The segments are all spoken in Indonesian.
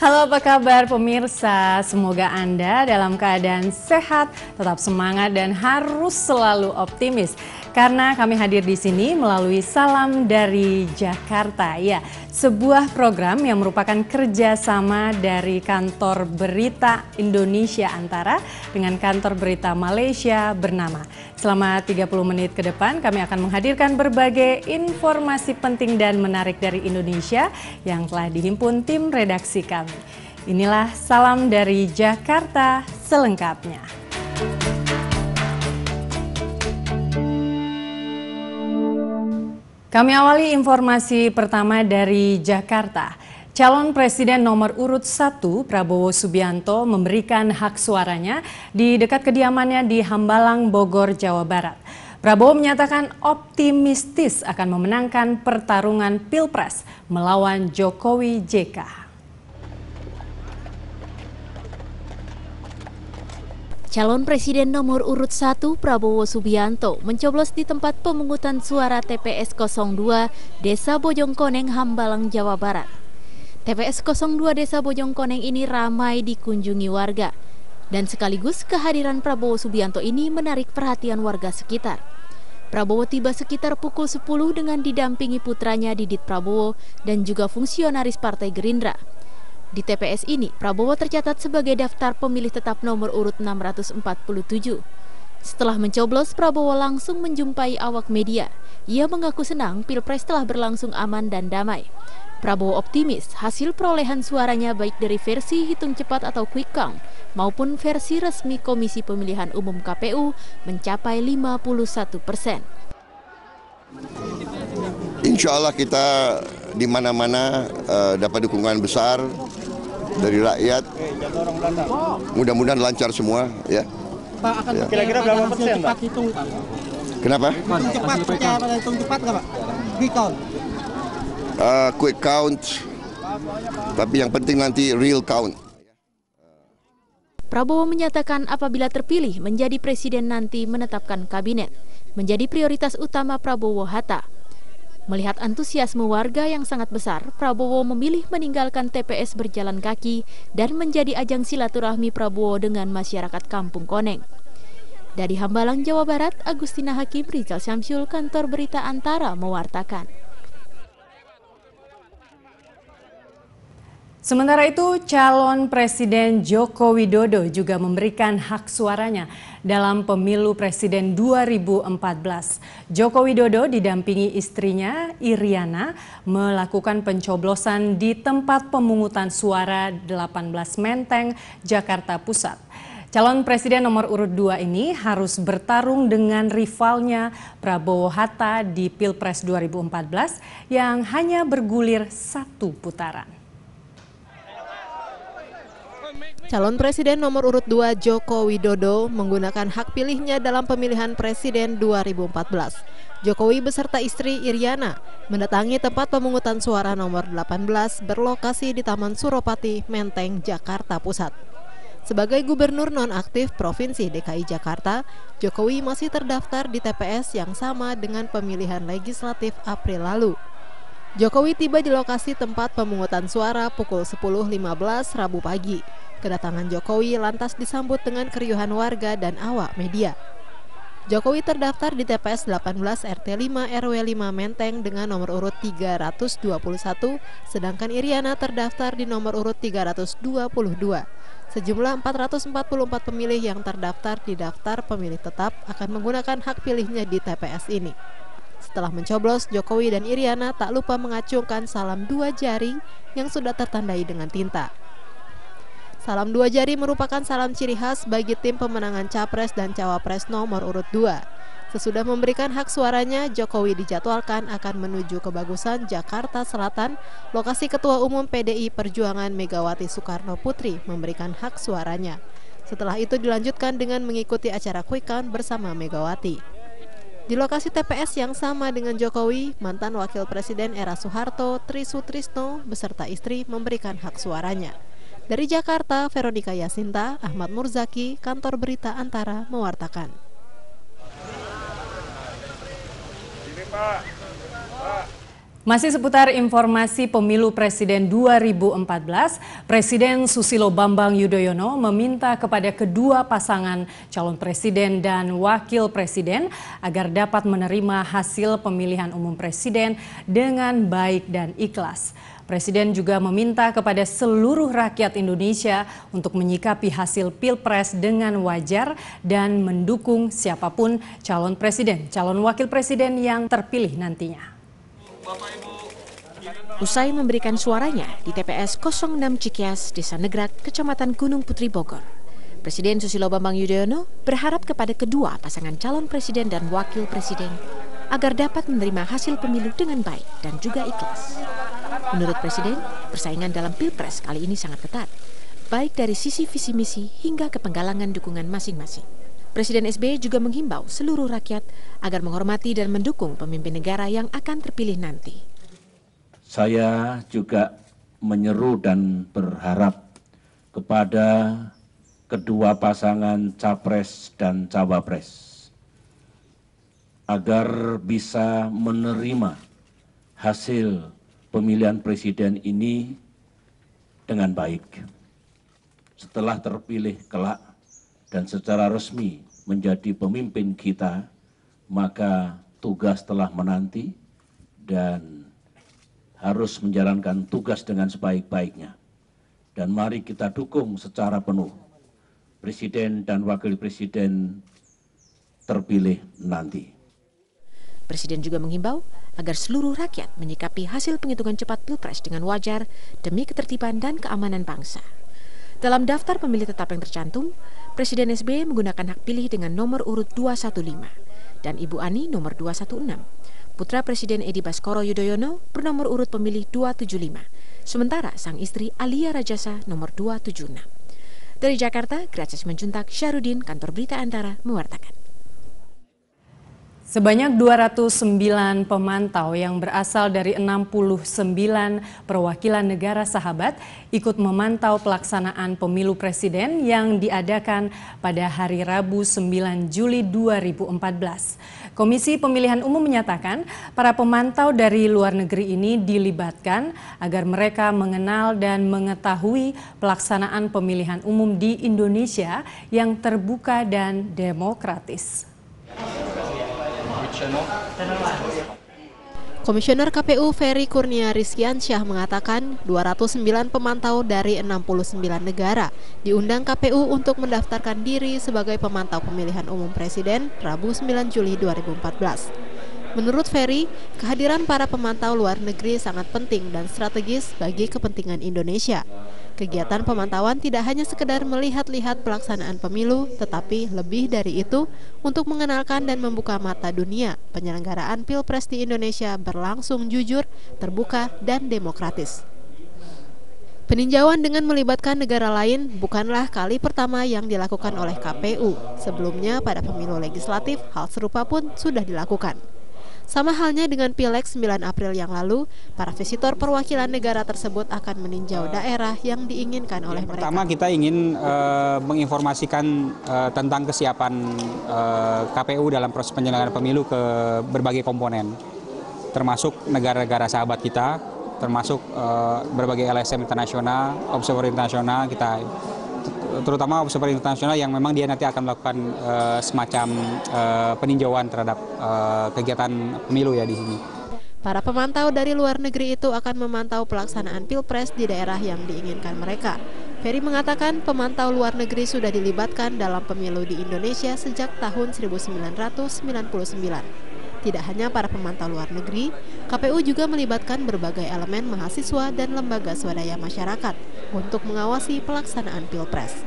Halo, apa kabar pemirsa? Semoga Anda dalam keadaan sehat, tetap semangat dan harus selalu optimis. Karena kami hadir di sini melalui Salam dari Jakarta. Ya, sebuah program yang merupakan kerjasama dari Kantor Berita Indonesia Antara dengan Kantor Berita Malaysia bernama. Selama 30 menit ke depan kami akan menghadirkan berbagai informasi penting dan menarik dari Indonesia yang telah dihimpun tim redaksi kami. Inilah Salam dari Jakarta selengkapnya. Kami awali informasi pertama dari Jakarta. Calon Presiden nomor urut 1 Prabowo Subianto memberikan hak suaranya di dekat kediamannya di Hambalang, Bogor, Jawa Barat. Prabowo menyatakan optimistis akan memenangkan pertarungan Pilpres melawan Jokowi JK. Calon Presiden nomor urut 1 Prabowo Subianto mencoblos di tempat pemungutan suara TPS 02 Desa Bojongkoneng, Hambalang, Jawa Barat. TPS 02 Desa Bojongkoneng ini ramai dikunjungi warga dan sekaligus kehadiran Prabowo Subianto ini menarik perhatian warga sekitar. Prabowo tiba sekitar pukul 10 dengan didampingi putranya Didit Prabowo dan juga fungsionaris Partai Gerindra. Di TPS ini, Prabowo tercatat sebagai daftar pemilih tetap nomor urut 647. Setelah mencoblos, Prabowo langsung menjumpai awak media. Ia mengaku senang Pilpres telah berlangsung aman dan damai. Prabowo optimis hasil perolehan suaranya baik dari versi hitung cepat atau quick count maupun versi resmi Komisi Pemilihan Umum KPU mencapai 51%. Insya Allah kita di mana-mana dapat dukungan besar dari rakyat. Mudah-mudahan lancar semua, ya. Pak, akan kira-kira berapa persen, Pak? Kenapa? Hitung cepat, percaya pada hitung cepat nggak, Pak? Quick count. Quick count, tapi yang penting nanti real count. Prabowo menyatakan apabila terpilih menjadi presiden nanti menetapkan kabinet menjadi prioritas utama Prabowo Hatta. Melihat antusiasme warga yang sangat besar, Prabowo memilih meninggalkan TPS berjalan kaki dan menjadi ajang silaturahmi Prabowo dengan masyarakat Kampung Koneng. Dari Hambalang, Jawa Barat, Agustina Hakim, Rizal Syamsul, Kantor Berita Antara mewartakan. Sementara itu, calon Presiden Joko Widodo juga memberikan hak suaranya dalam pemilu Presiden 2014. Joko Widodo didampingi istrinya, Iriana, melakukan pencoblosan di tempat pemungutan suara 18 Menteng, Jakarta Pusat. Calon Presiden nomor urut 2 ini harus bertarung dengan rivalnya Prabowo Hatta di Pilpres 2014 yang hanya bergulir 1 putaran. Calon Presiden nomor urut 2 Joko Widodo menggunakan hak pilihnya dalam pemilihan Presiden 2014. Jokowi beserta istri Iriana mendatangi tempat pemungutan suara nomor 18 berlokasi di Taman Suropati, Menteng, Jakarta Pusat. Sebagai gubernur nonaktif Provinsi DKI Jakarta, Jokowi masih terdaftar di TPS yang sama dengan pemilihan legislatif April lalu. Jokowi tiba di lokasi tempat pemungutan suara pukul 10.15 Rabu pagi. Kedatangan Jokowi lantas disambut dengan keriuhan warga dan awak media. Jokowi terdaftar di TPS 18 RT 5 RW 5 Menteng dengan nomor urut 321, sedangkan Iriana terdaftar di nomor urut 322. Sejumlah 444 pemilih yang terdaftar di daftar pemilih tetap akan menggunakan hak pilihnya di TPS ini. Setelah mencoblos, Jokowi dan Iriana tak lupa mengacungkan salam 2 jari yang sudah tertandai dengan tinta. Salam 2 jari merupakan salam ciri khas bagi tim pemenangan Capres dan Cawapres nomor urut 2. Sesudah memberikan hak suaranya, Jokowi dijadwalkan akan menuju ke Bagusan, Jakarta Selatan, lokasi Ketua Umum PDI Perjuangan Megawati Soekarno Putri memberikan hak suaranya. Setelah itu dilanjutkan dengan mengikuti acara quick count bersama Megawati. Di lokasi TPS yang sama dengan Jokowi, mantan Wakil Presiden era Soeharto, Tri Sutrisno, beserta istri memberikan hak suaranya. Dari Jakarta, Veronica Yasinta, Ahmad Murzaki, Kantor Berita Antara mewartakan. Masih seputar informasi pemilu Presiden 2014, Presiden Susilo Bambang Yudhoyono meminta kepada kedua pasangan calon presiden dan wakil presiden agar dapat menerima hasil pemilihan umum presiden dengan baik dan ikhlas. Presiden juga meminta kepada seluruh rakyat Indonesia untuk menyikapi hasil Pilpres dengan wajar dan mendukung siapapun calon presiden, calon wakil presiden yang terpilih nantinya. Usai memberikan suaranya di TPS 06 Cikias, Desa Negrak, Kecamatan Gunung Putri, Bogor, Presiden Susilo Bambang Yudhoyono berharap kepada kedua pasangan calon presiden dan wakil presiden agar dapat menerima hasil pemilu dengan baik dan juga ikhlas. Menurut Presiden, persaingan dalam Pilpres kali ini sangat ketat, baik dari sisi visi misi hingga kepenggalangan dukungan masing-masing. Presiden SBY juga menghimbau seluruh rakyat agar menghormati dan mendukung pemimpin negara yang akan terpilih nanti. Saya juga menyeru dan berharap kepada kedua pasangan capres dan cawapres agar bisa menerima hasil pemilihan presiden ini dengan baik. Setelah terpilih kelak dan secara resmi menjadi pemimpin kita, maka tugas telah menanti dan harus menjalankan tugas dengan sebaik-baiknya. Dan mari kita dukung secara penuh presiden dan wakil presiden terpilih nanti. Presiden juga menghimbau agar seluruh rakyat menyikapi hasil penghitungan cepat Pilpres dengan wajar demi ketertiban dan keamanan bangsa. Dalam daftar pemilih tetap yang tercantum, Presiden SBY menggunakan hak pilih dengan nomor urut 215 dan Ibu Ani nomor 216. Putra Presiden Edi Baskoro Yudhoyono bernomor urut pemilih 275, sementara sang istri Alia Rajasa nomor 276. Dari Jakarta, Gracias Menjuntak, Syarudin, Kantor Berita Antara, mewartakan. Sebanyak 209 pemantau yang berasal dari 69 perwakilan negara sahabat ikut memantau pelaksanaan pemilu presiden yang diadakan pada hari Rabu 9 Juli 2014. Komisi Pemilihan Umum menyatakan para pemantau dari luar negeri ini dilibatkan agar mereka mengenal dan mengetahui pelaksanaan pemilihan umum di Indonesia yang terbuka dan demokratis. Komisioner KPU Ferry Kurnia Rizkiansyah mengatakan 209 pemantau dari 69 negara diundang KPU untuk mendaftarkan diri sebagai pemantau pemilihan umum presiden Rabu 9 Juli 2014. Menurut Ferry, kehadiran para pemantau luar negeri sangat penting dan strategis bagi kepentingan Indonesia. Kegiatan pemantauan tidak hanya sekedar melihat-lihat pelaksanaan pemilu, tetapi lebih dari itu untuk mengenalkan dan membuka mata dunia penyelenggaraan Pilpres di Indonesia berlangsung jujur, terbuka, dan demokratis. Peninjauan dengan melibatkan negara lain bukanlah kali pertama yang dilakukan oleh KPU. Sebelumnya pada pemilu legislatif, hal serupa pun sudah dilakukan. Sama halnya dengan Pileg 9 April yang lalu, para visitor perwakilan negara tersebut akan meninjau daerah yang diinginkan oleh mereka. Pertama kita ingin menginformasikan tentang kesiapan KPU dalam proses penyelenggaraan pemilu ke berbagai komponen, termasuk negara-negara sahabat kita, termasuk berbagai LSM internasional, observer internasional kita, terutama observer internasional yang memang dia nanti akan melakukan semacam peninjauan terhadap kegiatan pemilu ya di sini. Para pemantau dari luar negeri itu akan memantau pelaksanaan Pilpres di daerah yang diinginkan mereka. Ferry mengatakan pemantau luar negeri sudah dilibatkan dalam pemilu di Indonesia sejak tahun 1999. Tidak hanya para pemantau luar negeri, KPU juga melibatkan berbagai elemen mahasiswa dan lembaga swadaya masyarakat untuk mengawasi pelaksanaan Pilpres.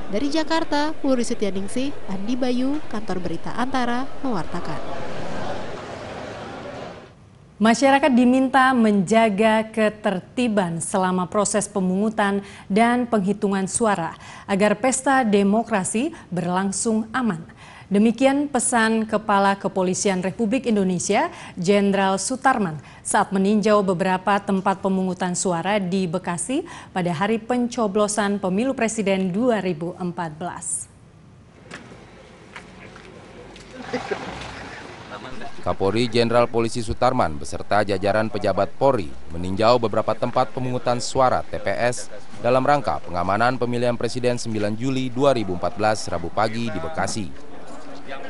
Dari Jakarta, Wuri Setianingsih, Andi Bayu, Kantor Berita Antara, mewartakan. Masyarakat diminta menjaga ketertiban selama proses pemungutan dan penghitungan suara agar pesta demokrasi berlangsung aman. Demikian pesan Kepala Kepolisian Republik Indonesia, Jenderal Sutarman, saat meninjau beberapa tempat pemungutan suara di Bekasi pada hari pencoblosan Pemilu Presiden 2014. Kapolri Jenderal Polisi Sutarman beserta jajaran pejabat Polri meninjau beberapa tempat pemungutan suara TPS dalam rangka pengamanan pemilihan Presiden 9 Juli 2014 Rabu pagi di Bekasi.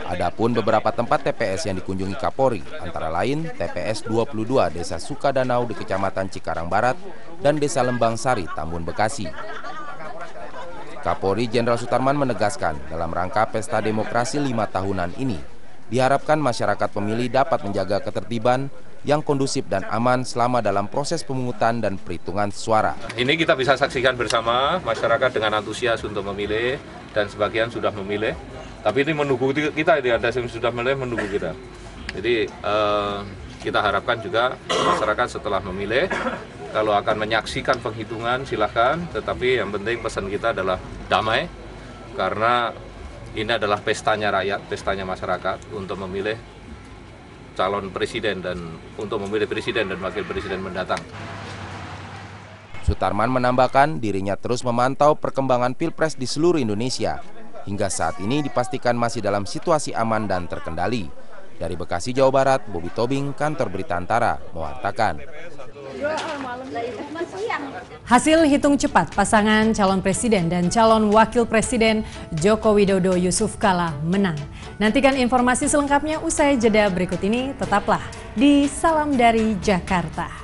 Adapun beberapa tempat TPS yang dikunjungi Kapolri antara lain TPS 22 Desa Sukadanau di Kecamatan Cikarang Barat dan Desa Lembang Sari, Tambun, Bekasi. Kapolri Jenderal Sutarman menegaskan dalam rangka pesta demokrasi 5 tahunan ini, diharapkan masyarakat pemilih dapat menjaga ketertiban yang kondusif dan aman selama dalam proses pemungutan dan perhitungan suara. Ini kita bisa saksikan bersama masyarakat dengan antusias untuk memilih dan sebagian sudah memilih. Tapi ini menunggu kita, ada yang sudah memilih menunggu kita. Jadi kita harapkan juga masyarakat setelah memilih, kalau akan menyaksikan penghitungan silahkan, tetapi yang penting pesan kita adalah damai, karena ini adalah pestanya rakyat, pestanya masyarakat untuk memilih calon presiden dan untuk memilih presiden dan wakil presiden mendatang. Sutarman menambahkan dirinya terus memantau perkembangan Pilpres di seluruh Indonesia. Hingga saat ini dipastikan masih dalam situasi aman dan terkendali. Dari Bekasi, Jawa Barat, Bobby Tobing, Kantor Berita Antara, mewartakan. Hasil hitung cepat pasangan calon presiden dan calon wakil presiden Joko Widodo Yusuf Kala menang. Nantikan informasi selengkapnya usai jeda berikut ini. Tetaplah di Salam dari Jakarta.